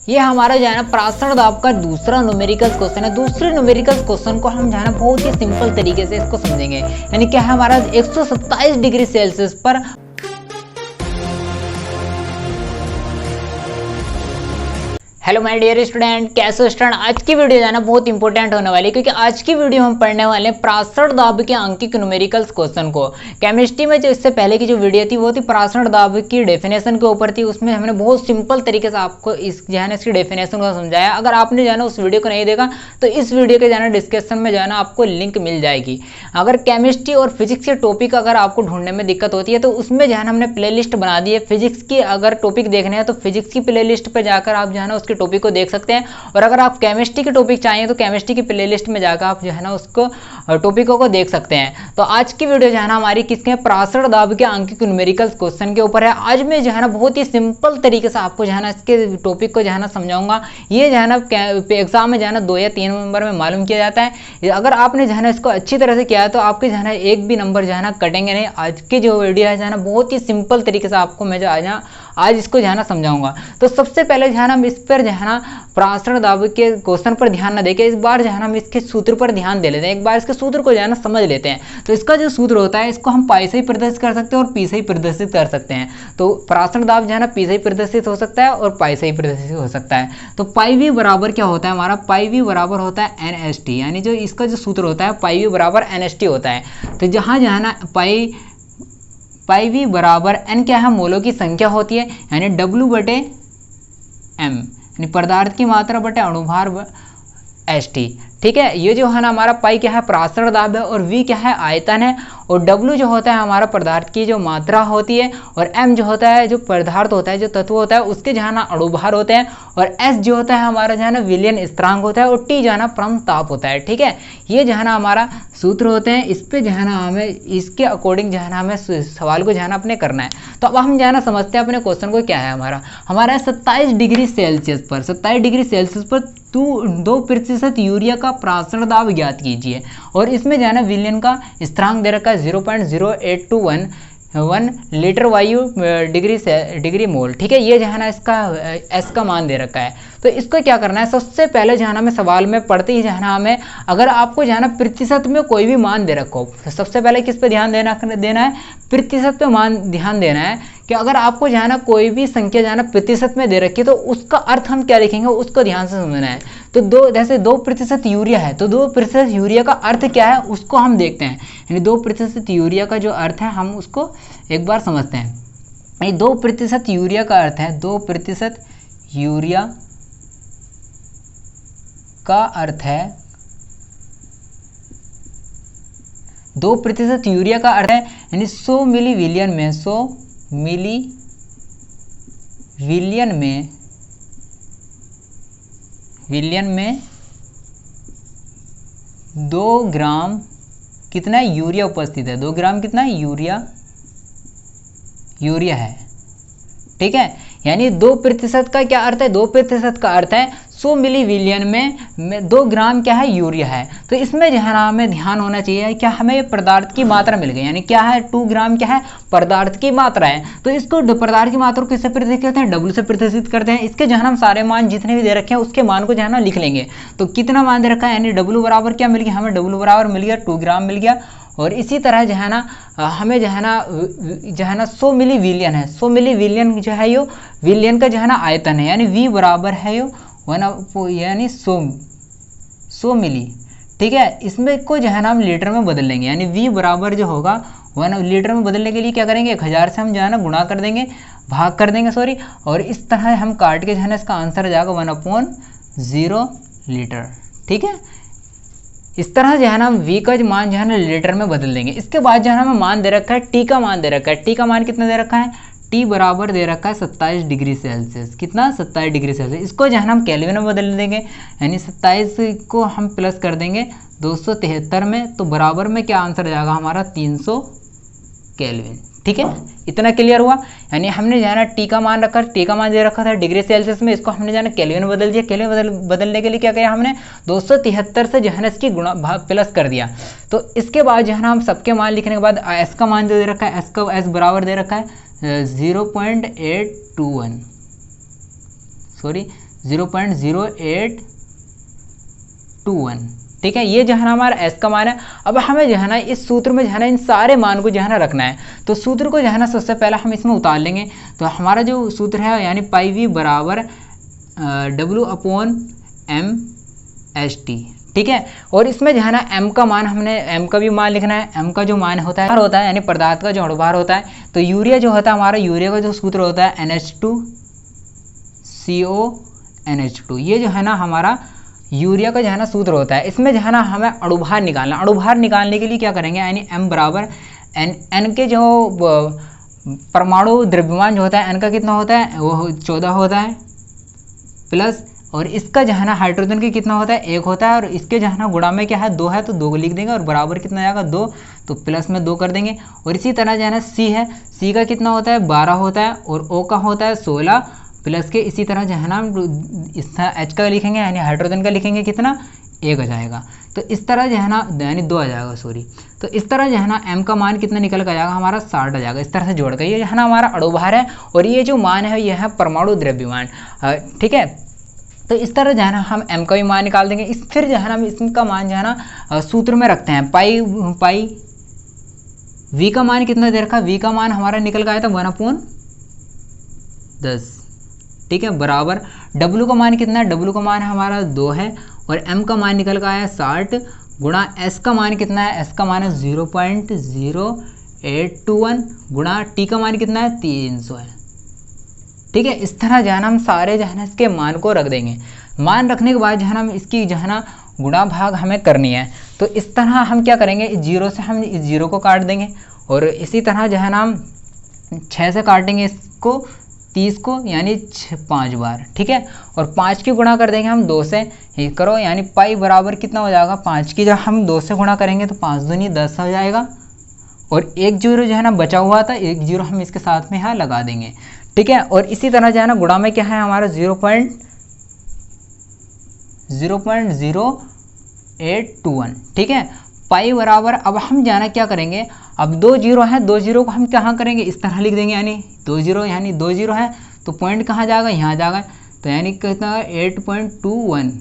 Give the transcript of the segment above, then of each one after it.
ये हमारा जो है ना प्राचीन दाब का दूसरा न्यूमेरिकल क्वेश्चन है। दूसरे न्यूमेरिकल क्वेश्चन को हम जो है ना बहुत ही सिंपल तरीके से इसको समझेंगे। यानी क्या है हमारा 127 डिग्री सेल्सियस पर हेलो माय डियर स्टूडेंट, कैसे हो स्टूडेंट। आज की वीडियो जो है ना बहुत इंपॉर्टेंट होने वाली है, क्योंकि आज की वीडियो हम पढ़ने वाले हैं प्राचीन दाब के अंकिक न्यूमेरिकल क्वेश्चन को। केमिस्ट्री में जो इससे पहले की जो वीडियो थी वो थी प्राचीन दाब की डेफिनेशन के ऊपर थी। उसमें हमने बहुत सिंपल तरीके से आपको इस जो है ना इसकी डेफिनेशन को समझाया। अगर आपने जो है ना उस वीडियो को नहीं देखा तो इस वीडियो के जो है ना डिस्क्रिप्शन में जो है ना आपको लिंक मिल जाएगी। अगर केमिस्ट्री और फिजिक्स के टॉपिक अगर आपको ढूंढने में दिक्कत होती है तो उसमें जो है ना हमने प्ले लिस्ट बना दी है। फिजिक्स की अगर टॉपिक देखने हैं तो फिजिक्स की प्ले लिस्ट पर जाकर आप जो है ना उसके टॉपिक को देख सकते हैं। और अगर आप केमिस्ट्री के टॉपिक चाहिए तो केमिस्ट्री की प्लेलिस्ट में जाकर आप जो है ना उसको टॉपिकों को देख सकते हैं। तो आज की वीडियो जो है ना हमारी किसके प्राचीन दाब के अंकिक न्यूमेरिकल क्वेश्चन के ऊपर है। आज मैं जो है ना बहुत ही सिंपल तरीके से आपको जो है ना इसके टॉपिक को जो है ना समझाऊंगा। ये जो है ना एग्जाम में जो है ना 2 या 3 नंबर में मालूम किया जाता है। अगर आपने जो है ना इसको अच्छी तरह से किया है तो आपके जो है ना एक भी नंबर जो है ना कटेंगे नहीं। आज की जो वीडियो है जो है ना बहुत ही सिंपल तरीके से आपको मैं जो आज इसको जो है ना समझाऊंगा। तो सबसे पहले जो है ना हम इस पर जो है ना प्राचीन दाब के क्वेश्चन पर ध्यान न देके इस बार जो है ना हम इसके सूत्र पर ध्यान दे लेते हैं। एक बार इसके सूत्र को जो है ना समझ लेते हैं। तो इसका जो सूत्र होता है इसको हम पाई से ही प्रदर्शित कर सकते हैं और पी से ही प्रदर्शित कर सकते हैं। तो प्राचीन दाब जो है ना पी से ही प्रदर्शित हो सकता है और पाई से ही प्रदर्शित हो सकता है। तो पाई वी बराबर क्या होता है हमारा, पाई वी बराबर होता है एन एस टी। यानी जो इसका जो सूत्र होता है पाई वी बराबर एन एस टी होता है। तो जहाँ जो है ना पाई वी बराबर एन क्या है, मोलों की संख्या होती है, यानी डब्ल्यू बटे एम यानी पदार्थ की मात्रा बटे अणुभार एस टी। ठीक है, ये जो है ना हमारा पाई क्या है प्राचीन दाब है और वी क्या है आयतन है और डब्ल्यू जो होता है हमारा पदार्थ की जो मात्रा होती है और एम जो होता है जो पदार्थ होता है जो तत्व होता है उसके जो है ना अणुभार होते हैं और एस जो होता है हमारा जो है ना विलयन स्थिरांक होता है और टी जो है ना परम ताप होता है। ठीक है, ये जो है ना हमारा सूत्र होते हैं। इस पे जो है ना हमें इसके अकॉर्डिंग जो है ना हमें सवाल को जो है ना अपने करना है। तो अब हम जो है ना समझते हैं अपने क्वेश्चन को क्या है हमारा 27 डिग्री सेल्सियस पर 27 डिग्री सेल्सियस पर 2% यूरिया का प्राचीन दाब ज्ञात कीजिए। और इसमें जो है ना विलयन का स्थिरांक दे रखा है 0.0821 लीटर वायु डिग्री मोल। ठीक है, ये जो है ना इसका एस का मान दे रखा है। तो इसको क्या करना है, सबसे पहले जो है ना हमें सवाल में पढ़ते ही जो है ना हमें अगर आपको जो है ना प्रतिशत में कोई भी मान दे रखो तो सबसे पहले किस पे ध्यान देना है, प्रतिशत पे मान ध्यान देना है कि अगर आपको जो है ना कोई भी संख्या जो है ना प्रतिशत में दे रखी है तो उसका अर्थ हम क्या लिखेंगे उसको ध्यान से समझना है। तो जैसे 2% यूरिया है तो 2% यूरिया का अर्थ क्या है उसको हम देखते हैं। यानी 2% यूरिया का जो अर्थ है हम उसको एक बार समझते हैं। यानी 2% यूरिया का अर्थ है 2% यूरिया का अर्थ है 2% यूरिया का अर्थ है यानी 100 मिली विलियन में 100 मिली विलियन में 2 ग्राम कितना यूरिया उपस्थित है। 2 ग्राम कितना यूरिया है। ठीक है, यानी 2% का क्या अर्थ है, 2% का अर्थ है 100 मिली विलियन में 2 ग्राम क्या है यूरिया है। तो इसमें जो है ना हमें ध्यान होना चाहिए क्या हमें पदार्थ की मात्रा मिल गई। यानी क्या है 2 ग्राम क्या है पदार्थ की मात्रा है। तो इसको पदार्थ की मात्रा को किससे प्रदर्शित करते हैं, डब्ल्यू से प्रदर्शित करते हैं। इसके जो है ना हम सारे मान जितने भी दे रखे हैं उसके मान को जो है ना लिख लेंगे। तो कितना मान दे रखा है यानी डब्ल्यू बराबर क्या मिल गया, हमें डब्ल्यू बराबर मिल गया 2 ग्राम मिल गया। और इसी तरह जो है ना हमें जो है ना 100 मिली विलियन है। 100 मिली विलियन जो है यो विलियन का जो है ना आयतन है यानी वी बराबर है यो 1 यानी 100 मिली। ठीक है, इसमें को जो है ना हम लीटर में बदल लेंगे। यानी वी बराबर जो होगा 1 लीटर में बदलने के लिए क्या करेंगे 1000 से हम जो है ना गुणा कर देंगे, भाग कर देंगे सॉरी। और इस तरह हम काट के जो है ना इसका आंसर जाएगा 1/0 लीटर। ठीक है, इस तरह जो है ना हम v का मान जो है ना लीटर में बदल देंगे। इसके बाद जो है ना हमें मान दे रखा है t का मान दे रखा है। t का मान कितना दे रखा है, t बराबर दे रखा है 27 डिग्री सेल्सियस। कितना 27 डिग्री सेल्सियस। इसको जो है ना हम केल्विन में बदल देंगे। यानी 27 को हम प्लस कर देंगे 273 में तो बराबर में क्या आंसर जाएगा हमारा 300 केल्विन। ठीक है, इतना क्लियर हुआ। यानी हमने जो है ना टी का मान रखा, टी का मान दे रखा था डिग्री सेल्सियस में, इसको हमने जो है ना केल्विन में बदल दिया। केल्विन बदलने के लिए क्या किया हमने 273 से जो है ना इसकी गुणा प्लस कर दिया। तो इसके बाद जो है ना हम सबके मान लिखने के बाद एस का मान दे रखा है, एस बराबर दे रखा है 0.821 सॉरी 0.0821। ठीक है, ये जो है ना हमारा एस का मान है। अब हमें जो है ना इस सूत्र में जो है ना इन सारे मान को जो है ना रखना है। तो सूत्र को जो है ना सबसे पहले हम इसमें उतार लेंगे। तो हमारा जो सूत्र है यानी पाई वी बराबर W/m/st। ठीक है, और इसमें जो है ना m का मान, हमने m का भी मान लिखना है। m का जो मान होता है यानी पदार्थ का जो अणुभार होता है। तो यूरिया जो होता है हमारा, यूरिया का जो सूत्र होता है NH2CO NH2। ये जो है ना हमारा यूरिया का जो है ना सूत्र होता है। इसमें जो है ना हमें अणुभार निकालना। अणुभार निकालने के लिए क्या करेंगे, यानी m बराबर n के जो परमाणु द्रव्यमान जो होता है n का कितना होता है, वो 14 होता है, प्लस और इसका जो है ना हाइड्रोजन का कितना होता है, 1 होता है, और इसके जो है ना गुणा में क्या है, 2 है, तो 2 को लिख देंगे, और बराबर कितना आएगा 2, तो प्लस में 2 कर देंगे। और इसी तरह जो है ना C है, C का कितना होता है 12 होता है, और O का होता है 16, प्लस के इसी तरह जो है ना इस H का लिखेंगे, यानी हाइड्रोजन का लिखेंगे कितना, 1 आ जाएगा। तो इस तरह जो है ना, यानी 2 आ जाएगा, सॉरी। तो इस तरह जो है ना m का मान कितना निकल कर जाएगा हमारा 60 आ जाएगा। इस तरह से जोड़ कर ये जो है ना हमारा अणुभार है, और ये जो मान है ये है परमाणु द्रव्यमान। ठीक है, तो इस तरह जो है ना हम m का भी मान निकाल देंगे। इस फिर जो है ना हम इसका मान जो है ना सूत्र में रखते हैं। पाई v का मान कितना दे रखा है, v का मान हमारा निकल का आया था 1/10। ठीक है, बराबर w का मान कितना है, w का मान हमारा 2 है, और m का मान निकल का आया 60, गुणा s का मान कितना है, s का मान है 0.0821, गुणा t का मान कितना है 300 है। ठीक है, इस तरह जो है ना हम सारे जो है ना इसके मान को रख देंगे। मान रखने के बाद जो है ना हम इसकी जो है ना गुणा भाग हमें करनी है। तो इस तरह हम क्या करेंगे, इस 0 से हम इस 0 को काट देंगे, और इसी तरह जो है ना हम 6 से काटेंगे इसको, 30 को, यानी 5 बार। ठीक है, और 5 की गुणा कर देंगे हम 2 से, ये करो, यानी पाई बराबर कितना हो जाएगा 5 की, जब हम 2 से गुणा करेंगे तो 5 दूनी 10 हो जाएगा, और 1 0 जो है ना बचा हुआ था, 1 0 हम इसके साथ में यहाँ लगा देंगे। ठीक है, और इसी तरह जो है ना गुणा में क्या है हमारा 0.0821। ठीक है, पाई बराबर, अब हम जाना क्या करेंगे, अब 2 0 है, 2 0 को हम कहाँ करेंगे, इस तरह लिख देंगे, यानी 2 0, यानी 2 0 है तो पॉइंट कहाँ जाएगा, यहाँ जाएगा, तो यानी कितना 8.21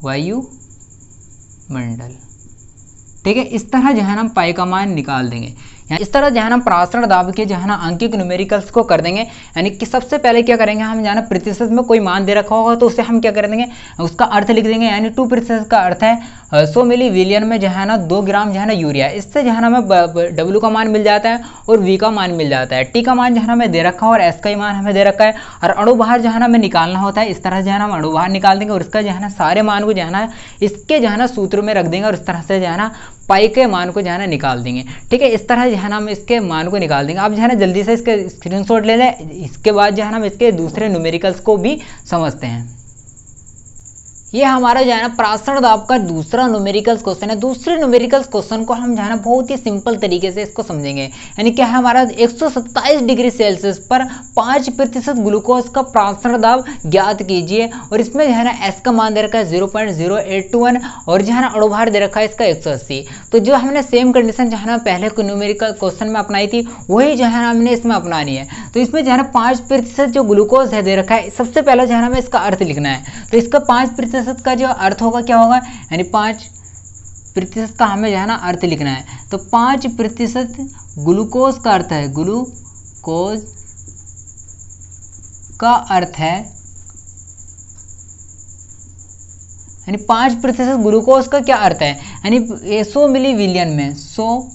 वायुमंडल। ठीक है, इस तरह जो है ना हम पाई का मान निकाल देंगे। इस तरह जो है ना प्रासरण दाब के जो है ना अंकिक न्यूमेरिकल्स को कर देंगे। यानी कि सबसे पहले क्या करेंगे, हम जो है ना प्रतिशत में कोई मान दे रखा होगा तो उसे हम क्या कर देंगे, उसका अर्थ लिख देंगे। यानी 2% का अर्थ है 100 मिली विलियन में जो है ना 2 ग्राम जो है ना यूरिया। इससे जो है ना हमें W का मान मिल जाता है और V का मान मिल जाता है। T का मान जो है ना हमें दे रखा है और S का मान हमें दे रखा है, और अणुभार जो है ना हमें निकालना होता है। इस तरह जो है ना हम अणुभार निकाल देंगे और इसका जो है ना सारे मान को जो है ना इसके जो है ना सूत्र में रख देंगे, और इस तरह से जो है ना पाई के मान को जो है ना निकाल देंगे। ठीक है, इस तरह जो है ना हम इसके मान को निकाल देंगे। आप जो है ना जल्दी से इसके स्क्रीनशॉट ले लें, इसके बाद जो है ना हम इसके दूसरे न्यूमेरिकल्स को भी समझते हैं। ये हमारा जो है ना प्रासरण दाब का दूसरा न्यूमेरिकल्स क्वेश्चन है। दूसरे न्यूमेरिकल्स क्वेश्चन को हम जो है ना बहुत ही सिंपल तरीके से इसको समझेंगे। यानी क्या है हमारा 127 डिग्री सेल्सियस पर 5% ग्लूकोज का प्रासरण दाब ज्ञात कीजिए, और इसमें जो है ना एस का मान दे रखा है 0.0821, और जो है ना अणुभार दे रखा है इसका 180। तो जो हमने सेम कंडीशन जो है ना पहले न्यूमेरिकल क्वेश्चन में अपनाई थी, वही जो है ना हमने इसमें अपनानी है। तो इसमें जो है ना 5% जो ग्लूकोज है दे रखा है, सबसे पहले जो है ना हमें इसका अर्थ लिखना है। तो इसका 5% का जो अर्थ होगा क्या होगा, यानी 5% का हमें जो है ना अर्थ लिखना है। तो 5% ग्लूकोज का अर्थ है, ग्लूकोज का अर्थ है, यानी 5% ग्लूकोज का क्या अर्थ है, यानी 100 मिली विलियन में, 100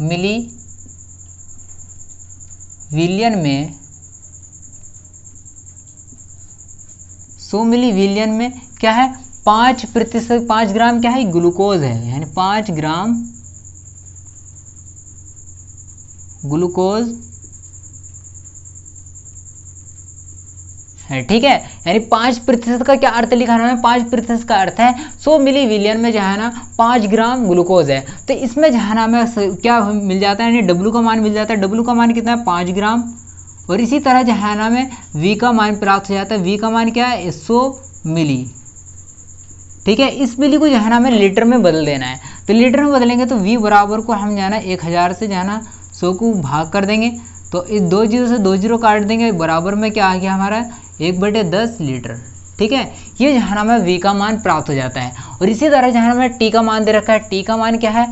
मिली विलियन में, 100 मिली विलियन में क्या है 5%, 5 ग्राम क्या है ग्लूकोज है, यानी 5 ग्राम ग्लूकोज है। ठीक है, यानी 5% का क्या अर्थ लिखा है, 5% का अर्थ है 100 मिली विलियन में जो है ना 5 ग्राम ग्लूकोज है। तो इसमें जो है ना हमें क्या मिल जाता है, यानी W का मान मिल जाता है। W का मान कितना है 5 ग्राम, और इसी तरह जो है ना हमें V का मान प्राप्त हो जाता है। V का मान क्या है 100 मिली। ठीक है, इस मिली को जो है ना हमें लीटर में बदल देना है। तो लीटर में बदलेंगे तो V बराबर को हम जो है ना 1000 से जो है ना 100 को भाग कर देंगे, तो इस 2 0 से 2 0 काट देंगे, बराबर में क्या आ गया हमारा 1/10 लीटर। ठीक है, ये जहाँ हमें V का मान प्राप्त हो जाता है। और इसी तरह जहाँ हमें T का मान दे रखा है, T का मान क्या है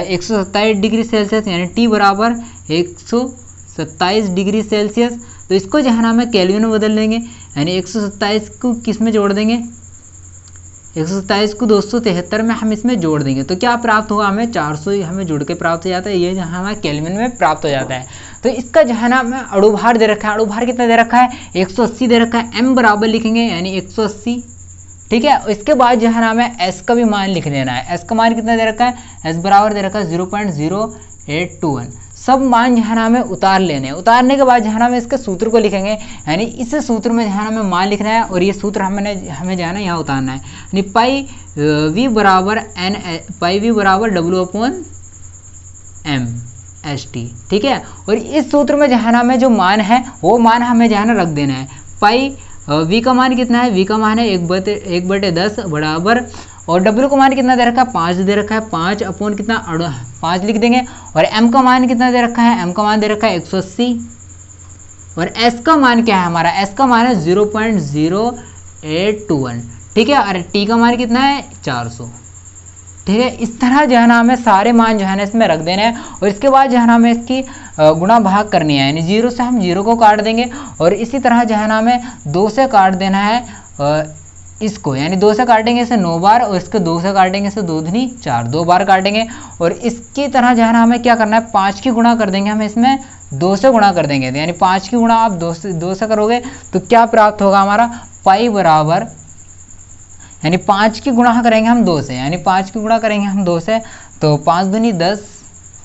127 डिग्री सेल्सियस, यानी T बराबर 127 डिग्री सेल्सियस। तो इसको जहाँ हमें केल्विन में बदल देंगे, यानी 127 को किस में जोड़ देंगे, 127 को 273 में हम इसमें जोड़ देंगे तो क्या प्राप्त होगा, हमें 400 हमें जुड़ के प्राप्त हो जाता है। ये जहाँ हमें केल्विन में प्राप्त हो जाता है। तो इसका जहाँ ना हमें अणुभार दे रखा है, अणुभार कितना दे रखा है 180 दे रखा है। m बराबर लिखेंगे यानी 180। ठीक है, इसके बाद जहाँ ना हमें s का भी मान लिख देना है। s का मान कितना दे रखा है, s बराबर दे रखा है 0.0821। सब मान जहाँ ना हमें उतार लेने हैं। उतारने के बाद जहाँ हमें इसके सूत्र को लिखेंगे, यानी इस सूत्र में जहाँ हमें मान लिखना है और ये सूत्र हमें जो है ना यहाँ उतारना है। यानी पाई वी बराबर W/m/st। ठीक है, और इस सूत्र में जहाँ ना हमें जो मान है वो मान हमें जहाँ ना रख देना है। पाई v का मान कितना है, v का मान है 1/10 बराबर, और w का मान कितना दे रखा है 5 दे रखा है, 5 अपॉन कितना 5 लिख देंगे। और m का मान कितना दे रखा है, m का मान दे रखा है 180। और s का मान क्या है हमारा, s का मान है 0.0821। ठीक है, और t का मान कितना है 400। ठीक है, इस तरह जो है ना हमें सारे मान जो है ना इसमें रख देने हैं। और इसके बाद जो है ना हमें इसकी गुणा भाग करनी है, यानी 0 से हम 0 को काट देंगे। और इसी तरह जो है ना हमें 2 से काट देना है इसको, यानी 2 से काटेंगे इसे 9 बार, और इसके 2 से काटेंगे इसे 2 दूनी 4, 2 बार काटेंगे। और इसकी तरह जो है ना हमें क्या करना है 5 की गुणा कर देंगे, हम इसमें 2 से गुणा कर देंगे। यानी 5 की गुणा आप 2 से करोगे तो क्या प्राप्त होगा हमारा, पाई बराबर, यानी 5 की गुणा करेंगे हम 2 से, यानी 5 की गुणा करेंगे हम 2 से तो 5 दूनी 10।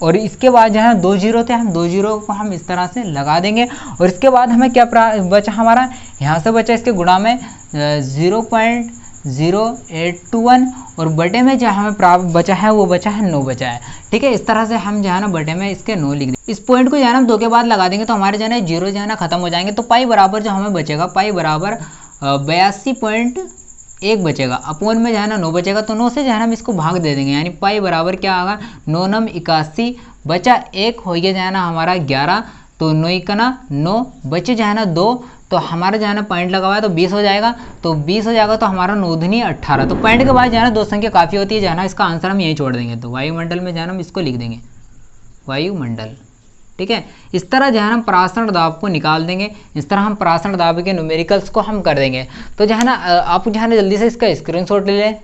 और इसके बाद जो है 2 जीरो थे, हम 2 जीरो को हम इस तरह से लगा देंगे। और इसके बाद हमें क्या बचा हमारा, यहाँ से बचा इसके गुणा में 0.0821, और बटे में जो हमें प्राप्त बचा है वो बचा है 9 बचा है। ठीक है, इस तरह से हम जो है ना बटे में इसके 9 लिख देंगे। इस पॉइंट को जो है ना हम 2 के बाद लगा देंगे तो हमारे जो है ना जीरो जो है ना खत्म हो जाएंगे। तो पाई बराबर जो हमें बचेगा, पाई बराबर 82.1 बचेगा। अपोन में जो है ना 9 बचेगा, तो 9 से जो है ना हम इसको भाग दे देंगे, यानी पाई बराबर क्या आएगा 9 9 81 बचा 1 हो गया जो है ना हमारा 11, तो 9 1 9 बचे जो है ना 2, तो हमारा जो है ना पॉइंट लगा हुआ है तो 20 हो जाएगा। तो 20 हो जाएगा तो हमारा 9 दूनी 18। तो पॉइंट के बाद जो है ना 2 संख्या काफ़ी होती है, जो है ना इसका आंसर हम यही छोड़ देंगे। तो वायुमंडल में जो है ना हम इसको लिख देंगे वायुमंडल। ठीक है, इस तरह जो है हम परासरण दाब को निकाल देंगे। इस तरह हम परासरण दाब के न्यूमेरिकल्स को हम कर देंगे। तो जो है ना आप जो है ना जल्दी से इसका स्क्रीनशॉट ले लें।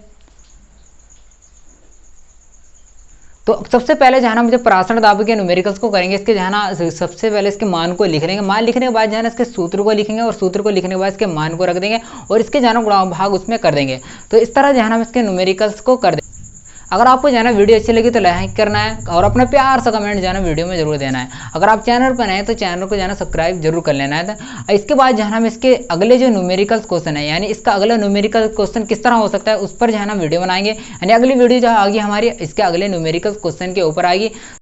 तो सबसे पहले जो है ना मुझे परासरण दाब के न्यूमेरिकल्स को करेंगे। इसके जो है ना सबसे पहले इसके मान को लिख लेंगे, मान लिखने के बाद जो है ना इसके सूत्र को लिखेंगे, और सूत्र को लिखने के बाद इसके मान को रख देंगे, और इसके जो है ना गुणा भाग उसमें कर देंगे। तो इस तरह जो है ना हम इसके न्यूमेरिकल्स को कर देंगे। अगर आपको जाना वीडियो अच्छी लगी तो लाइक करना है, और अपना प्यार सा कमेंट जाना वीडियो में जरूर देना है। अगर आप चैनल पर नए हैं तो चैनल को जाना सब्सक्राइब जरूर कर लेना है। इसके बाद जो है हम इसके अगले जो न्यूमेरिकल्स क्वेश्चन है, यानी इसका अगला न्यूमेरिकल क्वेश्चन किस तरह हो सकता है उस पर जो है ना वीडियो बनाएंगे। यानी अगली वीडियो जो आएगी हमारी इसके अगले न्यूमेरिकल क्वेश्चन के ऊपर आएगी।